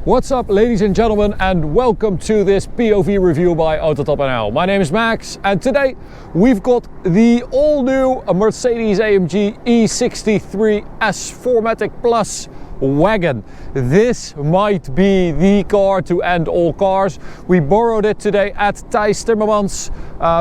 What's up, ladies and gentlemen, and welcome to this POV review by Autobahn. My name is Max, and today we've got the all-new Mercedes-AMG E63 S4matic Plus Wagon. This might be the car to end all cars. We borrowed it today at Thijs Timmermans.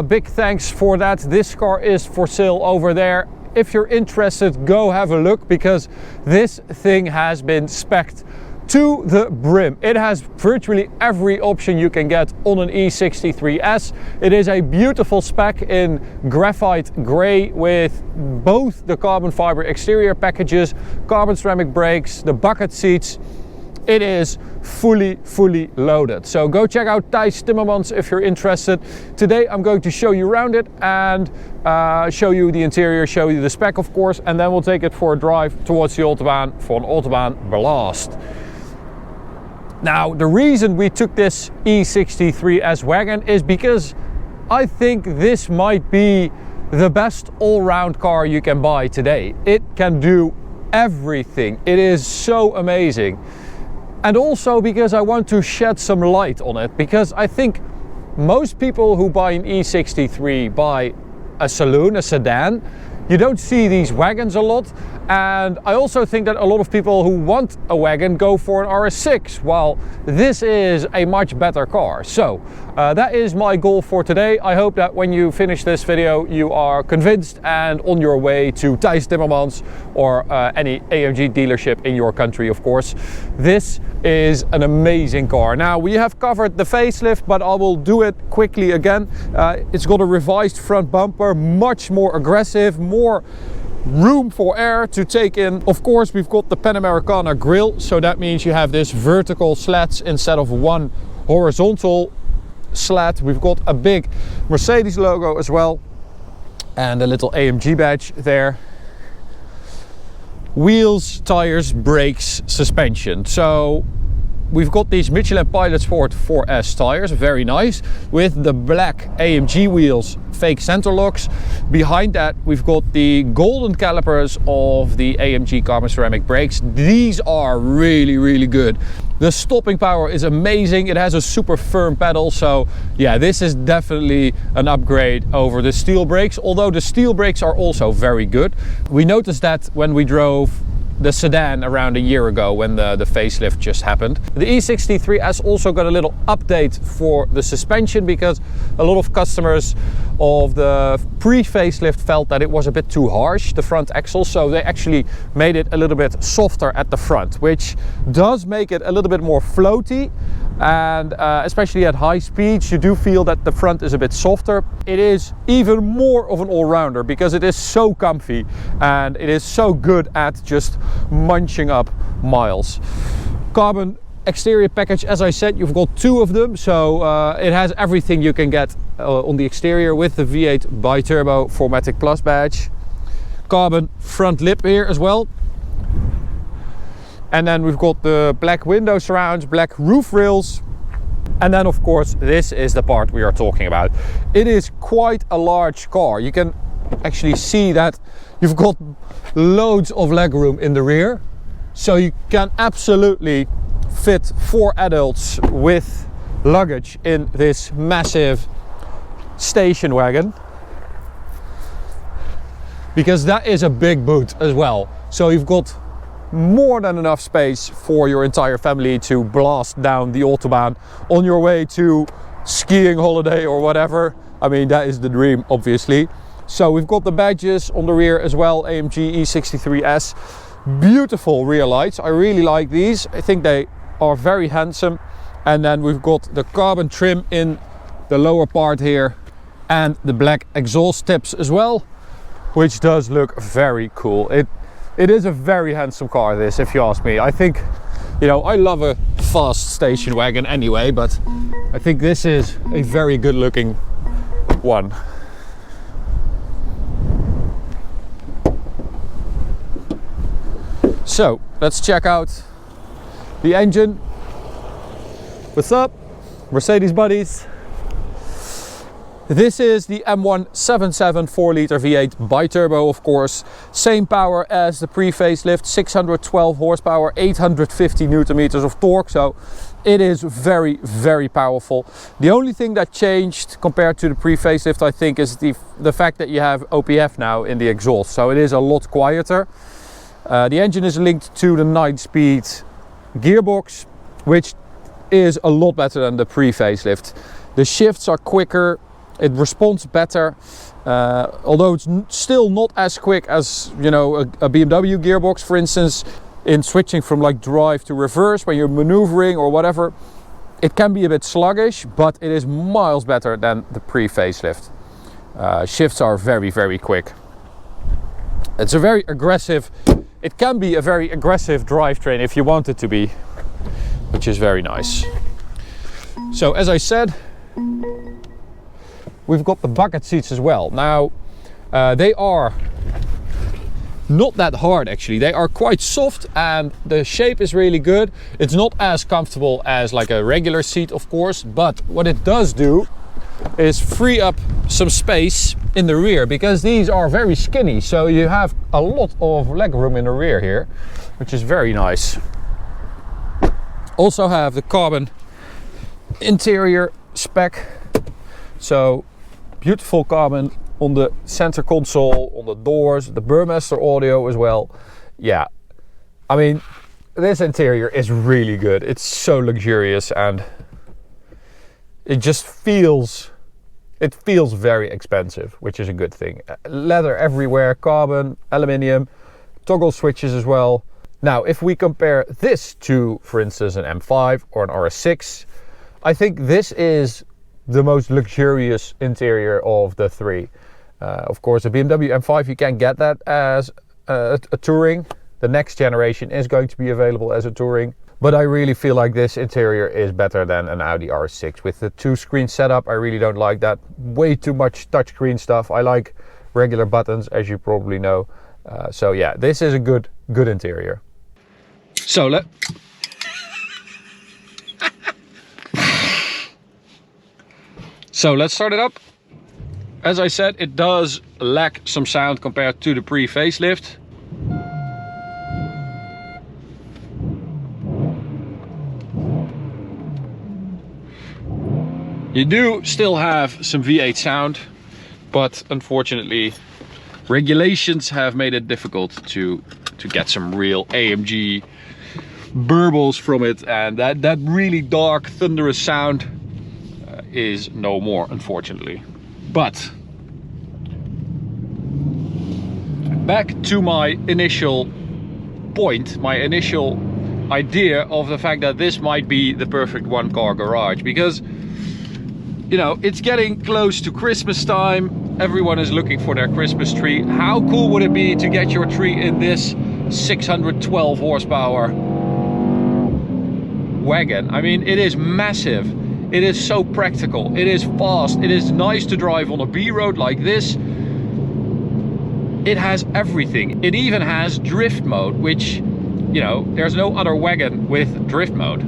Big thanks for that. This car is for sale over there. If you're interested, go have a look, because this thing has been spec'd to the brim. It has virtually every option you can get on an E63S. It is a beautiful spec in graphite grey with both the carbon fiber exterior packages, carbon ceramic brakes, the bucket seats. It is fully loaded. So go check out Thijs Timmermans if you're interested. Today I'm going to show you around it and show you the interior, show you the spec of course, and then we'll take it for a drive towards the Autobahn for an Autobahn blast. Now, the reason we took this E63S wagon is because I think this might be the best all-round car you can buy today. It can do everything. It is so amazing. And also because I want to shed some light on it, because I think most people who buy an E63 buy a saloon, a sedan. You don't see these wagons a lot, and I also think that a lot of people who want a wagon go for an RS6, while this is a much better car. So that is my goal for today. I hope that when you finish this video you are convinced and on your way to Thijs Timmermans or any AMG dealership in your country, of course. This is an amazing car. Now, we have covered the facelift, but I will do it quickly again. It's got a revised front bumper, much more aggressive, more room for air to take in. Of course, we've got the Panamericana grille, so that means you have this vertical slats instead of one horizontal slat. We've got a big Mercedes logo as well, and a little AMG badge there. Wheels, tires, brakes, suspension. So we've got these Michelin Pilot Sport 4S tires, very nice, with the black AMG wheels, fake center locks. Behind that we've got the golden calipers of the AMG carbon ceramic brakes. These are really good. The stopping power is amazing. It has a super firm pedal, so yeah, this is definitely an upgrade over the steel brakes, although the steel brakes are also very good. We noticed that when we drove the sedan around a year ago when the facelift just happened. The E63 has also got a little update for the suspension, because a lot of customers of the pre-facelift felt that it was a bit too harsh, the front axle, so they actually made it a little bit softer at the front, which does make it a little bit more floaty, and especially at high speeds you do feel that the front is a bit softer. It is even more of an all-rounder because it is so comfy and it is so good at just munching up miles. Carbon exterior package, as I said, you've got two of them, so it has everything you can get on the exterior with the V8 bi-turbo 4matic Plus badge. Carbon front lip here as well. And then we've got the black window surrounds, black roof rails. And then of course this is the part we are talking about. It is quite a large car. You can actually see that you've got loads of legroom in the rear. So you can absolutely fit 4 adults with luggage in this massive station wagon, because that is a big boot as well. So you've got more than enough space for your entire family to blast down the Autobahn on your way to skiing holiday or whatever. I mean, that is the dream, obviously. So we've got the badges on the rear as well, AMG E63S. Beautiful rear lights. I really like these. I think they are very handsome. And then we've got the carbon trim in the lower part here and the black exhaust tips as well, which does look very cool. It is a very handsome car, this, if you ask me. I think, you know, I love a fast station wagon anyway, but I think this is a very good looking one. So let's check out the engine. What's up, Mercedes buddies? This is the M177 4-liter V8 bi-turbo, of course. Same power as the pre-facelift, 612 horsepower, 850 newton meters of torque. So it is very, very powerful. The only thing that changed compared to the pre-facelift, I think, is the fact that you have OPF now in the exhaust. So it is a lot quieter. The engine is linked to the 9-speed gearbox, which is a lot better than the pre-facelift. The shifts are quicker. It responds better, although it's still not as quick as, you know, a BMW gearbox, for instance. In switching from like drive to reverse when you're maneuvering or whatever, it can be a bit sluggish, but it is miles better than the pre-facelift. Shifts are very, very quick. It's a very aggressive, it can be a very aggressive drivetrain if you want it to be, which is very nice. So as I said, we've got the bucket seats as well. Now, they are not that hard actually. They are quite soft and the shape is really good. It's not as comfortable as like a regular seat, of course, but what it does do is free up some space in the rear, because these are very skinny. So you have a lot of leg room in the rear here, which is very nice. Also have the carbon interior spec. So beautiful carbon on the center console, on the doors, the Burmester audio as well. Yeah, I mean, this interior is really good. It's so luxurious and it just feels, it feels very expensive, which is a good thing. Leather everywhere, carbon, aluminium, toggle switches as well. Now, if we compare this to, for instance, an M5 or an RS6, I think this is the most luxurious interior of the three. Of course, a BMW M5, you can get that as a touring. The next generation is going to be available as a touring. But I really feel like this interior is better than an Audi RS6. With the 2-screen setup, I really don't like that. Way too much touchscreen stuff. I like regular buttons, as you probably know. So yeah, this is a good interior. So let's start it up. As I said, it does lack some sound compared to the pre-facelift. You do still have some V8 sound, but unfortunately regulations have made it difficult to get some real AMG burbles from it, and that really dark thunderous sound is no more, unfortunately. But back to my initial point, my initial idea of the fact that this might be the perfect one-car garage, because, you know, it's getting close to Christmas time. Everyone is looking for their Christmas tree. How cool would it be to get your tree in this 612 horsepower wagon? I mean, it is massive. It is so practical. It is fast. It is nice to drive on a B road like this. It has everything. It even has drift mode, which, you know, there's no other wagon with drift mode,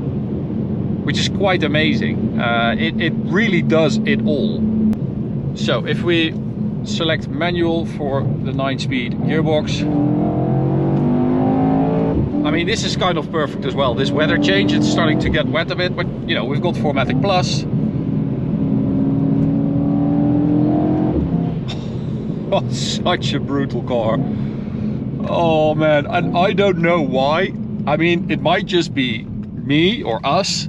which is quite amazing. It really does it all. So if we select manual for the 9-speed gearbox, I mean, this is kind of perfect as well. This weather change, it's starting to get wet a bit, but you know, we've got 4MATIC Plus. Oh, such a brutal car. Oh man, and I don't know why. I mean, it might just be me or us.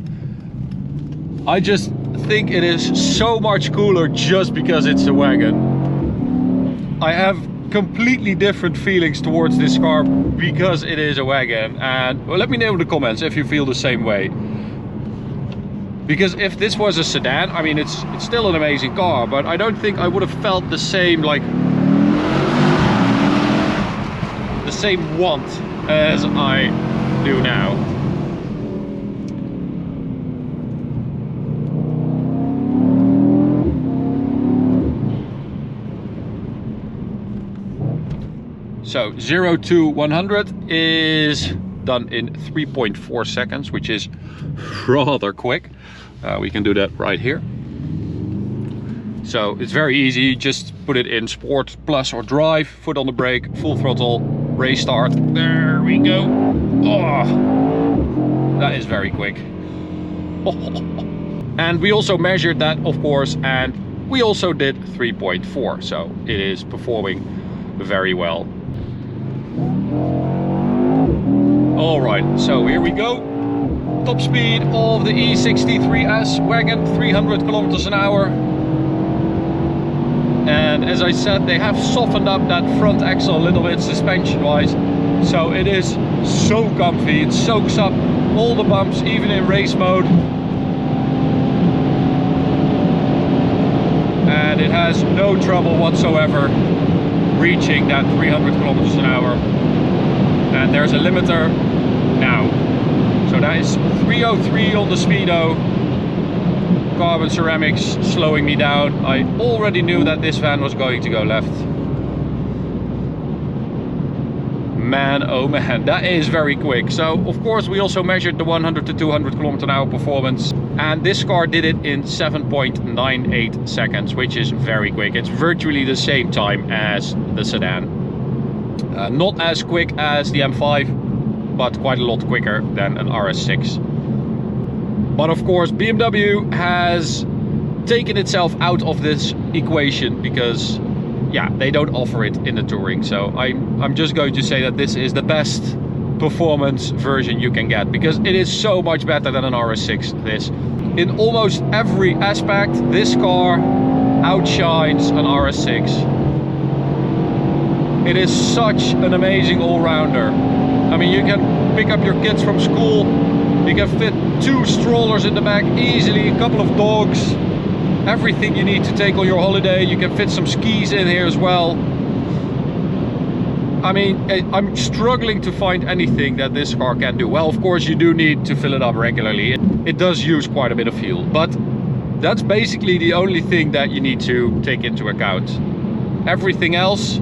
I just think it is so much cooler just because it's a wagon. I have completely different feelings towards this car because it is a wagon, and well, let me know in the comments if you feel the same way. Because if this was a sedan, I mean, it's still an amazing car, but I don't think I would have felt the same, like the same want as I do now. So 0 to 100 is done in 3.4 seconds, which is rather quick. We can do that right here. So it's very easy, just put it in Sport, Plus or Drive, foot on the brake, full throttle, race start. There we go. Oh, that is very quick. And we also measured that, of course, and we also did 3.4, so it is performing very well. All right, so here we go. Top speed of the E63S Wagon, 300 kilometers an hour. And as I said, they have softened up that front axle a little bit suspension wise, so it is so comfy. It soaks up all the bumps, even in race mode. And it has no trouble whatsoever reaching that 300 kilometers an hour. And there's a limiter now. So that is 303 on the speedo. Carbon ceramics slowing me down. I already knew that this van was going to go left. Man, oh man, that is very quick. So of course we also measured the 100 to 200 kilometer an hour performance, and this car did it in 7.98 seconds, which is very quick. It's virtually the same time as the sedan. Not as quick as the M5, but quite a lot quicker than an RS6. But of course BMW has taken itself out of this equation because, yeah, they don't offer it in the touring. So I'm just going to say that this is the best performance version you can get, because it is so much better than an RS6. This, in almost every aspect, this car outshines an RS6. It is such an amazing all-rounder. I mean, you can pick up your kids from school, you can fit 2 strollers in the back easily, a couple of dogs, everything you need to take on your holiday. You can fit some skis in here as well. I mean, I'm struggling to find anything that this car can do. Well, of course you do need to fill it up regularly. It does use quite a bit of fuel, but that's basically the only thing that you need to take into account. Everything else,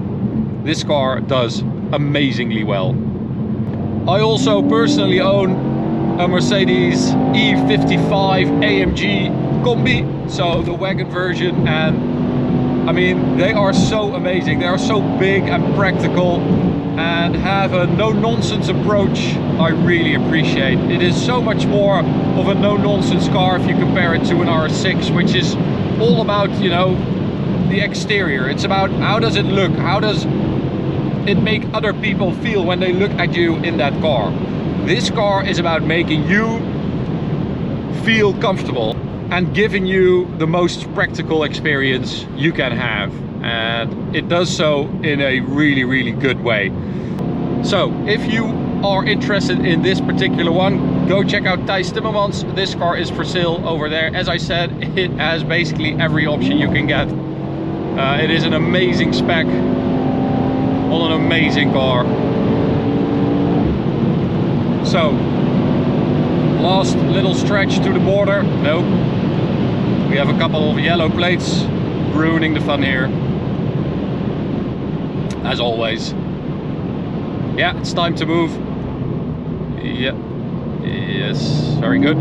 this car does amazingly well. I also personally own a Mercedes E55 AMG Combi, so the wagon version, and I mean, they are so amazing. They are so big and practical and have a no-nonsense approach I really appreciate. It is so much more of a no-nonsense car if you compare it to an RS6, which is all about, you know, the exterior. It's about how does it look, how does it make other people feel when they look at you in that car. This car is about making you feel comfortable and giving you the most practical experience you can have, and it does so in a really good way. So if you are interested in this particular one, go check out Thijs Timmermans. This car is for sale over there. As I said, it has basically every option you can get. It is an amazing spec on an amazing car. So last little stretch to the border. Nope. We have a couple of yellow plates ruining the fun here, as always. Yeah, it's time to move. Yeah. Yes, very good.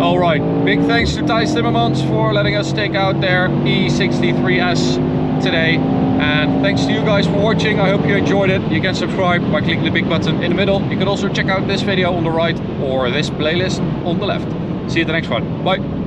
All right, big thanks to Thijs Timmermans for letting us take out their E63S today. And thanks to you guys for watching. I hope you enjoyed it. You can subscribe by clicking the big button in the middle. You can also check out this video on the right or this playlist on the left. See you at the next one. Bye.